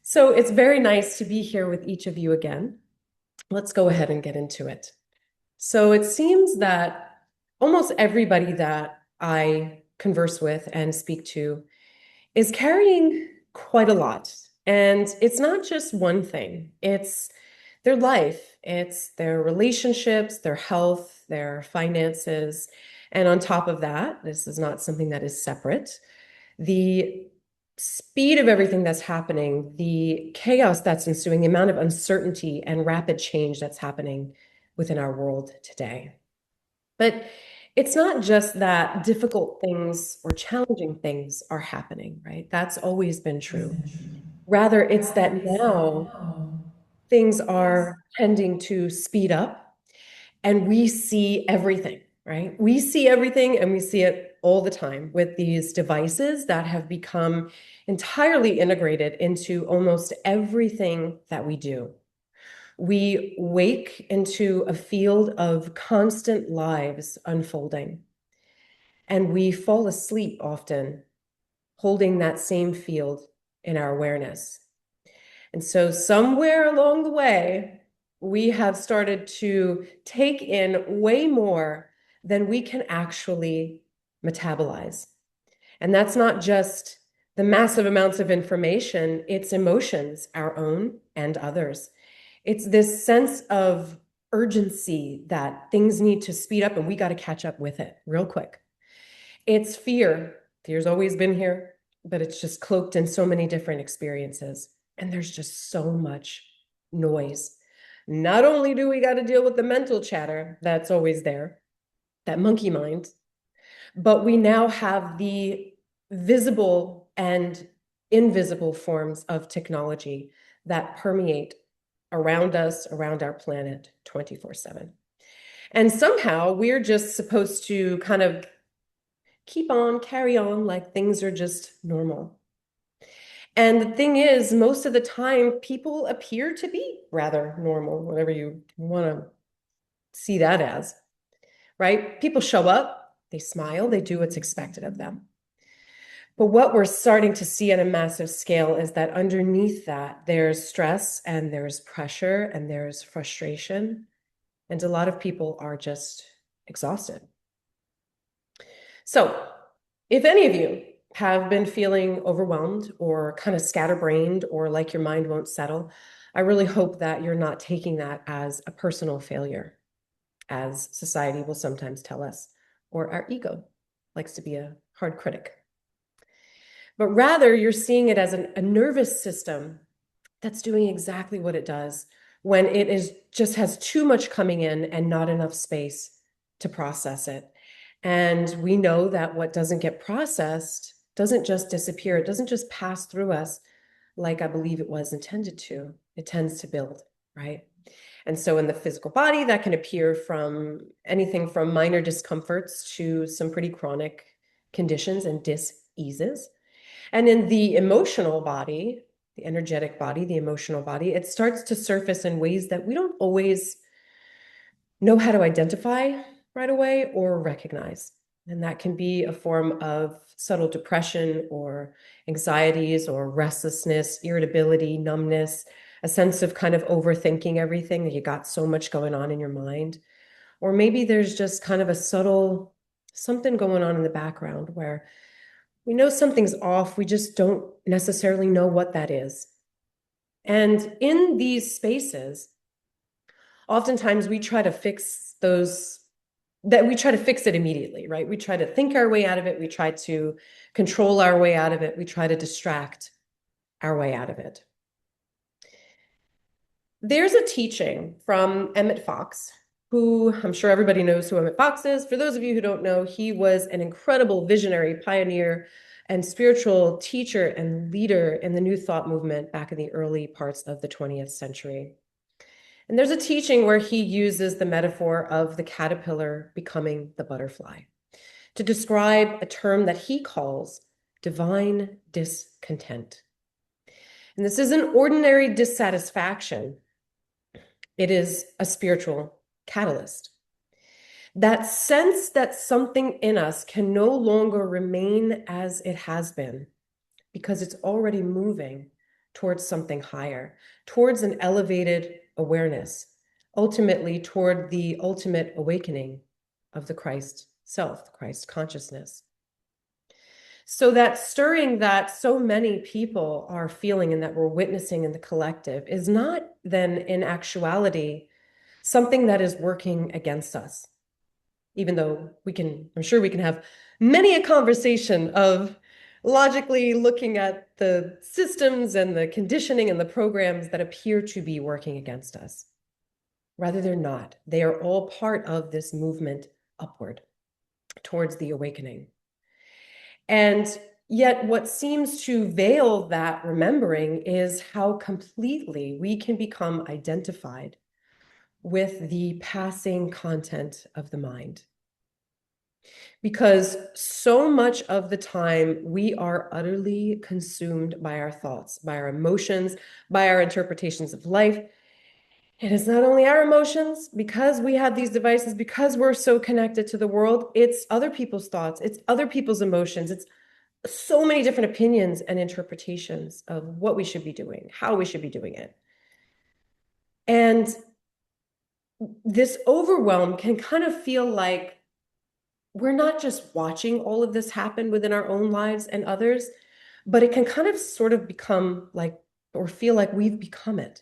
So it's very nice to be here with each of you again. Let's go ahead and get into it. So it seems that almost everybody that I converse with and speak to is carrying quite a lot. And it's not just one thing, it's their life, it's their relationships, their health, their finances. And on top of that, this is not something that is separate. The speed of everything that's happening, the chaos that's ensuing, the amount of uncertainty and rapid change that's happening within our world today. But it's not just that difficult things or challenging things are happening, right? That's always been true. Rather, it's that now things are tending to speed up and we see everything, right? We see everything and we see it all the time with these devices that have become entirely integrated into almost everything that we do. We wake into a field of constant lives unfolding, and we fall asleep often holding that same field in our awareness. And so, somewhere along the way, we have started to take in way more than we can actually metabolize. And that's not just the massive amounts of information, it's emotions, our own and others. It's this sense of urgency that things need to speed up and we got to catch up with it real quick. It's fear. Fear's always been here, but it's just cloaked in so many different experiences. And there's just so much noise. Not only do we got to deal with the mental chatter that's always there, that monkey mind, but we now have the visible and invisible forms of technology that permeate around us, around our planet 24/7. And somehow we're just supposed to kind of keep on, carry on like things are just normal. And the thing is, most of the time, people appear to be rather normal, whatever you want to see that as, right? People show up, they smile, they do what's expected of them. But what we're starting to see at a massive scale is that underneath that, there's stress and there's pressure and there's frustration. And a lot of people are just exhausted. So, if any of you have been feeling overwhelmed or kind of scatterbrained or like your mind won't settle, I really hope that you're not taking that as a personal failure, as society will sometimes tell us, or our ego likes to be a hard critic. But rather, you're seeing it as a nervous system that's doing exactly what it does when it is just has too much coming in and not enough space to process it. And we know that what doesn't get processed doesn't just disappear. It doesn't just pass through us like I believe it was intended to. It tends to build, right? And so in the physical body, that can appear from anything from minor discomforts to some pretty chronic conditions and dis-eases. And in the emotional body, the energetic body, the emotional body, it starts to surface in ways that we don't always know how to identify right away or recognize. And that can be a form of subtle depression or anxieties or restlessness, irritability, numbness, a sense of kind of overthinking everything, that you got so much going on in your mind. Or maybe there's just kind of a subtle something going on in the background where we know something's off, we just don't necessarily know what that is. And in these spaces, oftentimes we try to fix those, that we try to fix it immediately, right? We try to think our way out of it. We try to control our way out of it. We try to distract our way out of it. There's a teaching from Emmett Fox, who I'm sure everybody knows who Emmett Fox is. For those of you who don't know, he was an incredible visionary, pioneer, and spiritual teacher and leader in the New Thought movement back in the early parts of the 20th century. And there's a teaching where he uses the metaphor of the caterpillar becoming the butterfly to describe a term that he calls divine discontent. And this isn't ordinary dissatisfaction. It is a spiritual catalyst. That sense that something in us can no longer remain as it has been because it's already moving towards something higher, towards an elevated awareness, ultimately toward the ultimate awakening of the Christ self, the Christ consciousness. So that stirring that so many people are feeling and that we're witnessing in the collective is not then in actuality something that is working against us. Even though I'm sure we can have many a conversation of logically looking at the systems and the conditioning and the programs that appear to be working against us. Rather, they're not. They are all part of this movement upward towards the awakening. And yet, what seems to veil that remembering is how completely we can become identified with the passing content of the mind. Because so much of the time we are utterly consumed by our thoughts, by our emotions, by our interpretations of life. And it's not only our emotions, because we have these devices, because we're so connected to the world, it's other people's thoughts, it's other people's emotions, it's so many different opinions and interpretations of what we should be doing, how we should be doing it. And this overwhelm can kind of feel like we're not just watching all of this happen within our own lives and others, but it can kind of sort of become like, or feel like we've become it.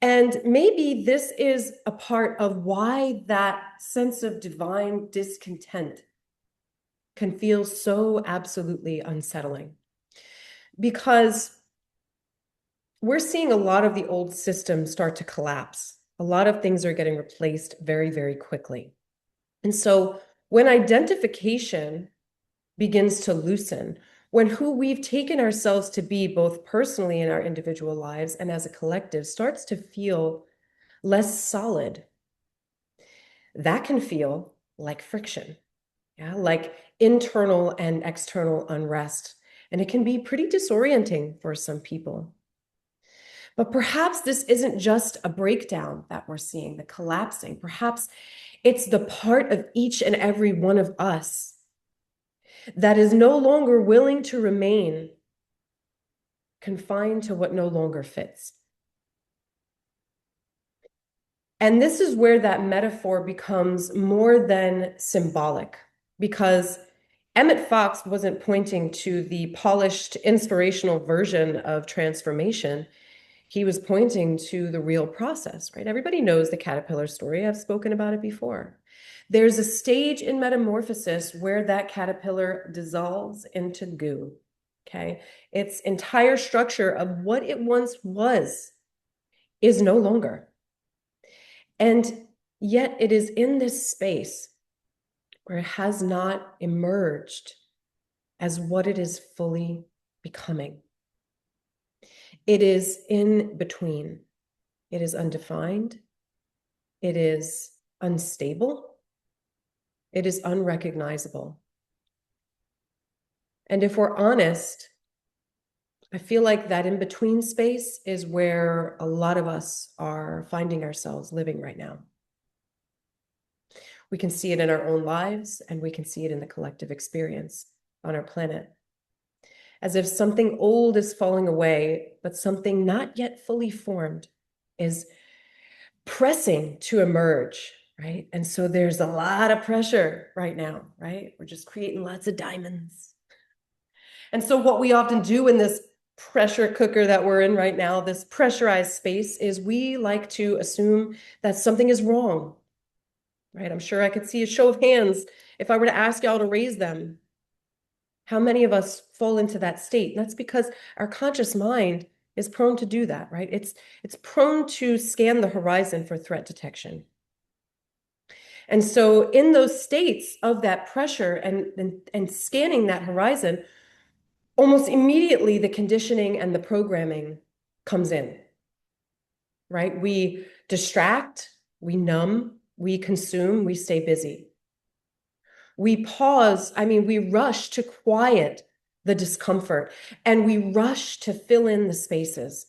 And maybe this is a part of why that sense of divine discontent can feel so absolutely unsettling. Because we're seeing a lot of the old systems start to collapse. A lot of things are getting replaced very, very quickly. And so when identification begins to loosen, when who we've taken ourselves to be, both personally in our individual lives and as a collective, starts to feel less solid, that can feel like friction, yeah, like internal and external unrest. And it can be pretty disorienting for some people. But perhaps this isn't just a breakdown that we're seeing, the collapsing. Perhaps it's the part of each and every one of us that is no longer willing to remain confined to what no longer fits. And this is where that metaphor becomes more than symbolic, because Emmett Fox wasn't pointing to the polished, inspirational version of transformation. He was pointing to the real process, right? Everybody knows the caterpillar story. I've spoken about it before. There's a stage in metamorphosis where that caterpillar dissolves into goo, okay? Its entire structure of what it once was is no longer. And yet it is in this space where it has not emerged as what it is fully becoming. It is in between. It is undefined. It is unstable. It is unrecognizable. And if we're honest, I feel like that in between space is where a lot of us are finding ourselves living right now. We can see it in our own lives, and we can see it in the collective experience on our planet. As if something old is falling away, but something not yet fully formed is pressing to emerge, right? And so there's a lot of pressure right now, right? We're just creating lots of diamonds. And so what we often do in this pressure cooker that we're in right now, this pressurized space, is we like to assume that something is wrong, right? I'm sure I could see a show of hands if I were to ask y'all to raise them. How many of us fall into that state? And that's because our conscious mind is prone to do that, right? It's prone to scan the horizon for threat detection. And so in those states of that pressure and scanning that horizon, almost immediately the conditioning and the programming comes in, right? We distract, we numb, we consume, we stay busy. We pause, we rush to quiet the discomfort, and we rush to fill in the spaces.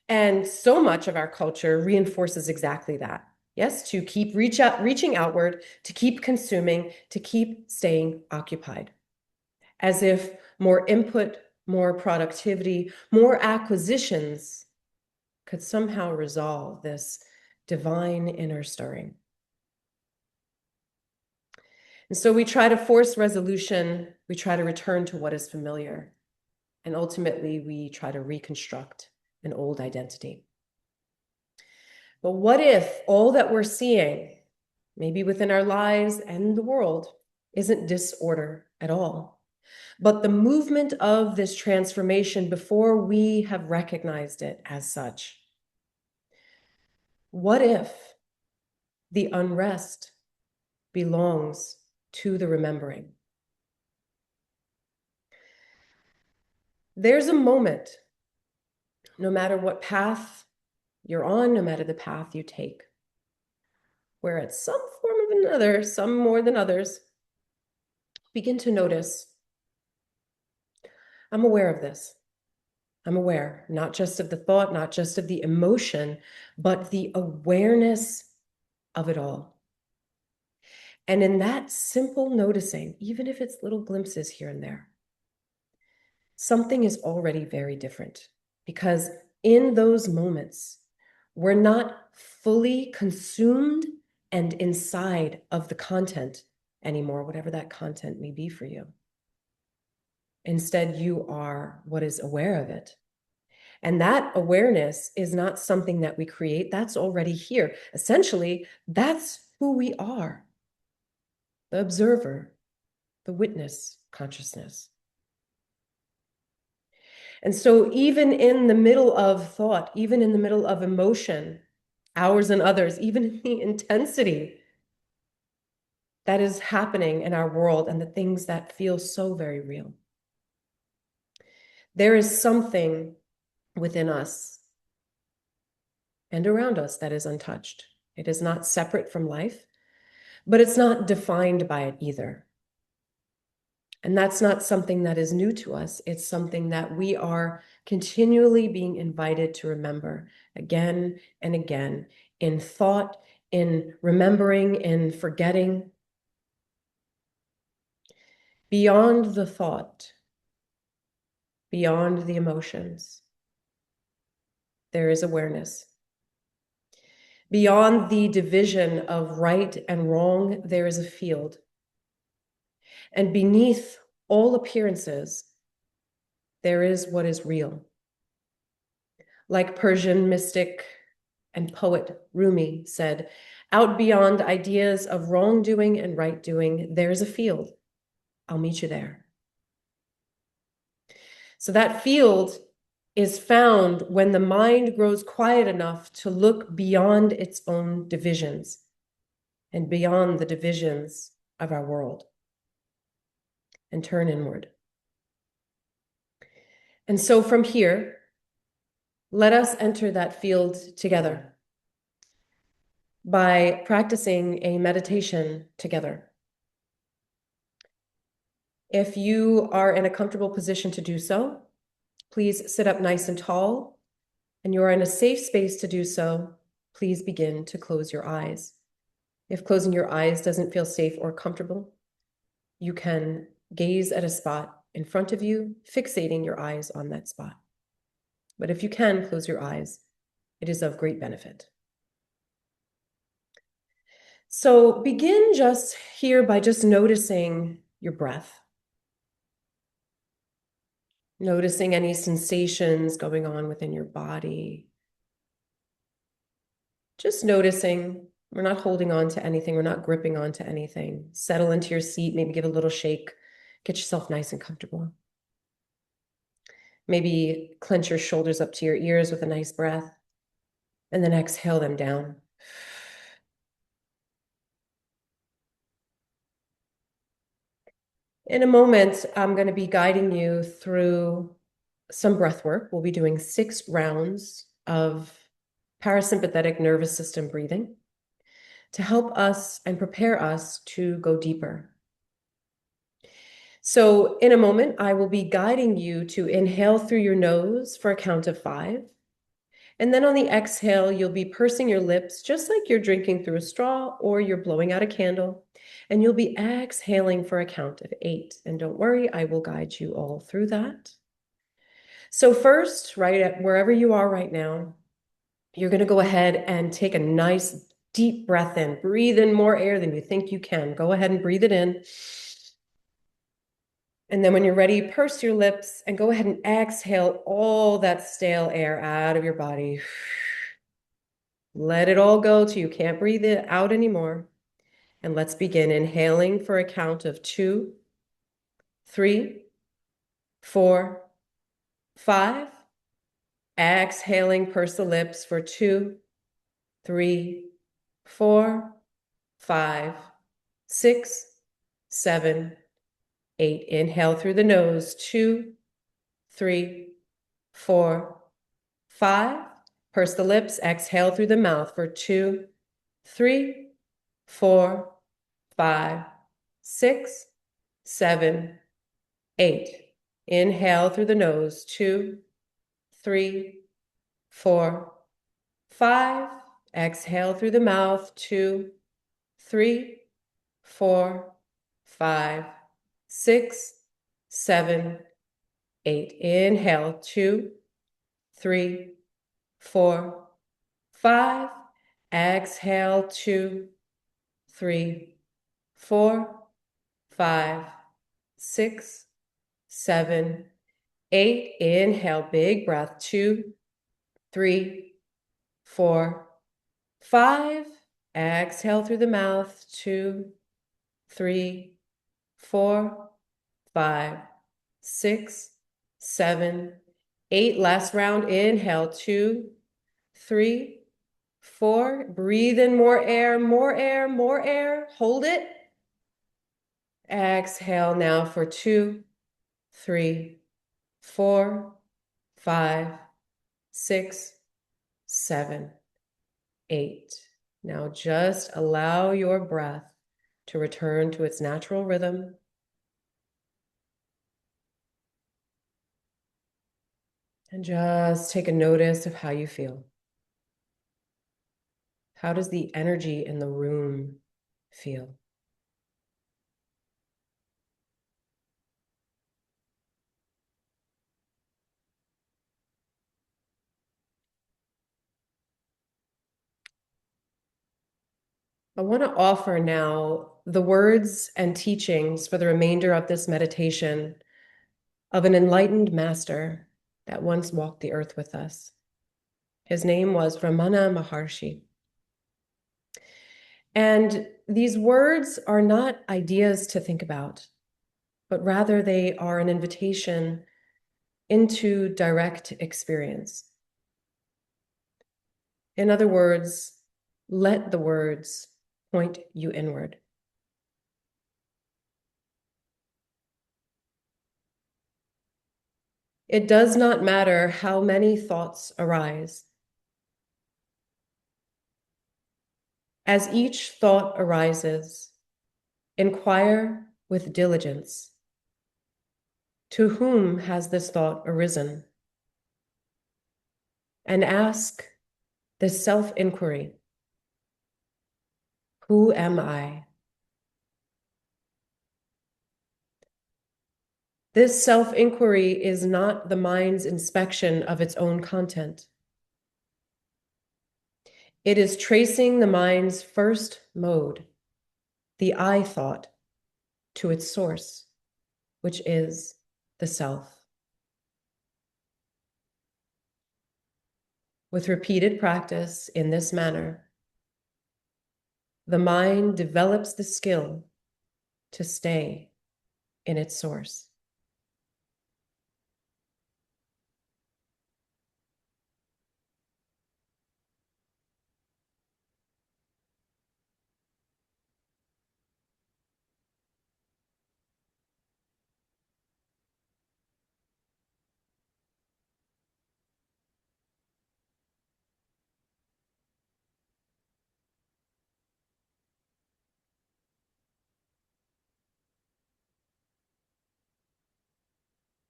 And so much of our culture reinforces exactly that. Yes, to keep reaching outward, to keep consuming, to keep staying occupied, as if more input more productivity, more acquisitions could somehow resolve this divine inner stirring. And so we try to force resolution, we try to return to what is familiar, and ultimately we try to reconstruct an old identity. But what if all that we're seeing, maybe within our lives and the world, isn't disorder at all, but the movement of this transformation before we have recognized it as such? What if the unrest belongs to the remembering? There's a moment, no matter what path you're on, no matter the path you take, where at some form of another, some more than others, begin to notice, I'm aware of this. I'm aware, not just of the thought, not just of the emotion, but the awareness of it all. And in that simple noticing, even if it's little glimpses here and there, something is already very different, because in those moments, we're not fully consumed and inside of the content anymore, whatever that content may be for you. Instead, you are what is aware of it. And that awareness is not something that we create. That's already here. Essentially, that's who we are. The observer, the witness consciousness. And so even in the middle of thought, even in the middle of emotion, ours and others, even in the intensity that is happening in our world and the things that feel so very real, there is something within us and around us that is untouched. It is not separate from life, but it's not defined by it either. And that's not something that is new to us. It's something that we are continually being invited to remember again and again, in thought, in remembering, in forgetting. Beyond the thought, beyond the emotions, there is awareness. Beyond the division of right and wrong, there is a field. And beneath all appearances, there is what is real. Like Persian mystic and poet Rumi said, out beyond ideas of wrongdoing and right doing, there's a field. I'll meet you there. So that field is found when the mind grows quiet enough to look beyond its own divisions and beyond the divisions of our world and turn inward. And so from here, let us enter that field together by practicing a meditation together. If you are in a comfortable position to do so, please sit up nice and tall, and you are in a safe space to do so, please begin to close your eyes. If closing your eyes doesn't feel safe or comfortable, you can gaze at a spot in front of you, fixating your eyes on that spot. But if you can close your eyes, it is of great benefit. So begin just here by just noticing your breath. Noticing any sensations going on within your body. Just noticing. We're not holding on to anything. We're not gripping onto anything. Settle into your seat, maybe give a little shake. Get yourself nice and comfortable. Maybe clench your shoulders up to your ears with a nice breath, and then exhale them down. In a moment, I'm going to be guiding you through some breath work. We'll be doing 6 rounds of parasympathetic nervous system breathing to help us and prepare us to go deeper. So in a moment, I will be guiding you to inhale through your nose for a count of 5. And then on the exhale, you'll be pursing your lips just like you're drinking through a straw or you're blowing out a candle. And you'll be exhaling for a count of 8. And don't worry, I will guide you all through that. So first, right at wherever you are right now, you're going to go ahead and take a nice deep breath in. Breathe in more air than you think you can. Go ahead and breathe it in. And then when you're ready, purse your lips and go ahead and exhale all that stale air out of your body. Let it all go till you can't breathe it out anymore. And let's begin inhaling for a count of 2, 3, 4, 5. Exhaling, purse the lips for 2, 3, 4, 5, 6, 7, 8. Inhale through the nose, 2, 3, 4, 5. Purse the lips, exhale through the mouth for 2, 3, 4, 5, 6, 7, 8. Inhale through the nose, 2, 3, 4, 5. Exhale through the mouth, 2, 3, 4, 5, 6, 7, 8. Inhale, 2, 3, 4, 5. Exhale, 2, 3, 4, 5, 6, 7, 8. Inhale, big breath, 2, 3, 4, 5. Exhale through the mouth, 2, 3, 4, 5, 6, 7, 8. Last round. Inhale, 2, 3, 4. Breathe in more air, more air, more air. Hold it. Exhale now for 2, 3, 4, 5, 6, 7, 8. Now just allow your breath to return to its natural rhythm. And just take a notice of how you feel. How does the energy in the room feel? I want to offer now the words and teachings for the remainder of this meditation of an enlightened master that once walked the earth with us. His name was Ramana Maharshi. And these words are not ideas to think about, but rather they are an invitation into direct experience. In other words, let the words point you inward. It does not matter how many thoughts arise. As each thought arises, inquire with diligence. To whom has this thought arisen? And ask this self-inquiry. Who am I? This self-inquiry is not the mind's inspection of its own content. It is tracing the mind's first mode, the I thought, to its source, which is the self. With repeated practice in this manner, the mind develops the skill to stay in its source.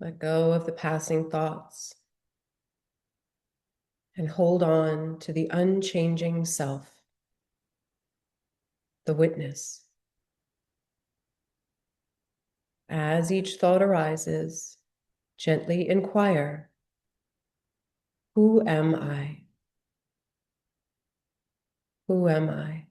Let go of the passing thoughts and hold on to the unchanging self, the witness. As each thought arises, gently inquire Who am I? Who am I?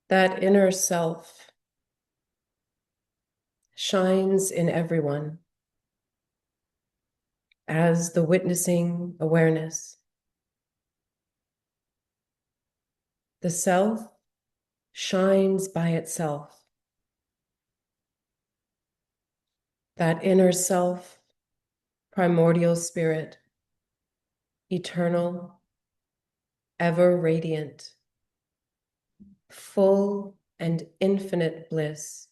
That inner self shines in everyone as the witnessing awareness. The self shines by itself. That inner self, primordial spirit, eternal, ever radiant, full and infinite bliss,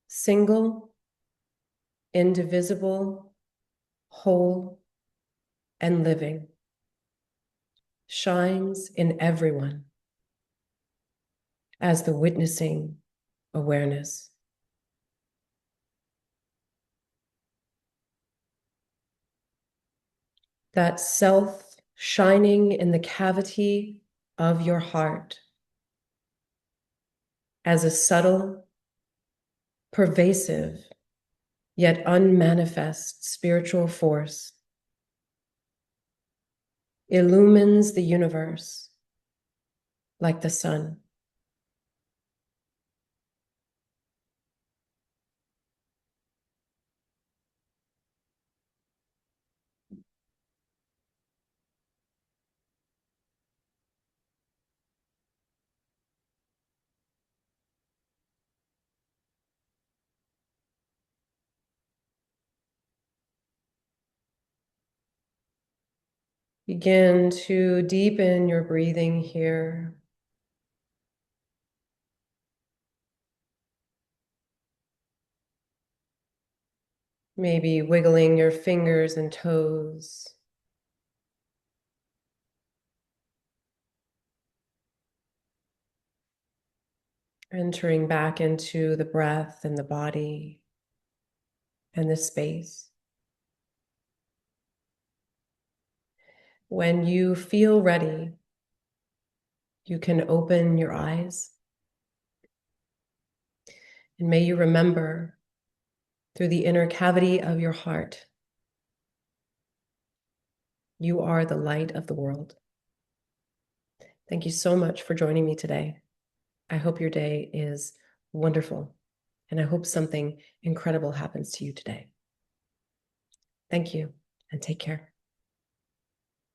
single, indivisible, whole, and living, shines in everyone as the witnessing awareness. That self shining in the cavity of your heart as a subtle, pervasive, yet unmanifest spiritual force illumines the universe like the sun. Begin to deepen your breathing here. Maybe wiggling your fingers and toes. Entering back into the breath and the body and the space. When you feel ready, you can open your eyes. And may you remember through the inner cavity of your heart, you are the light of the world. Thank you so much for joining me today. I hope your day is wonderful, and I hope something incredible happens to you today. Thank you, and take care.